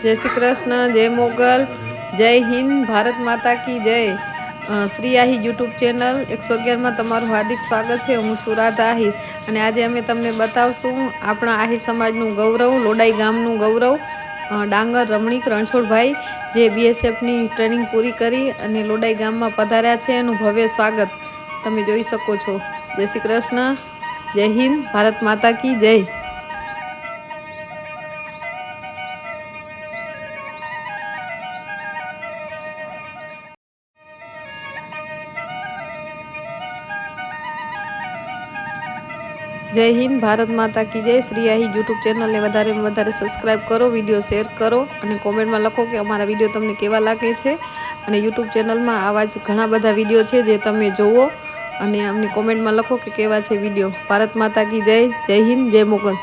जय श्री कृष्ण, जय मोगल, जय हिंद, भारत माता की जय। श्री आही यूट्यूब चेनल 111 में तमाરું हार्दिक स्वागत है। हूँ छुं राधा आहिर અને આજે અમે તમને બતાવશું આપણા આહિર સમાજનું ગૌરવ, લોડાઈ ગામનું ગૌરવ, ડાંગર રમણીક રણછોડભાઈ જે બીએસએફની ટ્રેનિંગ પૂરી કરી અને લોડાઈ ગામમાં પધાર્યા છે એનું ભવ્ય સ્વાગત તમે જોઈ શકો છો। જય શ્રી કૃષ્ણ, જય હિન્દ, ભારત માતા की जय। जय हिंद, भारत माता की जय। श्री आही यूट्यूब चेनल ने वधारे में वधारे सब्सक्राइब करो, वीडियो शेर करो और कॉमेंट में लखो कि अमारा वीडियो तमने केवा लागे छे। અને यूट्यूब चेनल में आवा ज घणा बधा वीडियो छे जे तमे जोवो અને अमने कॉमेंट में लखो कि केवा छे वीडियो। भारत माता की जय। जय हिंद, जय मोगल।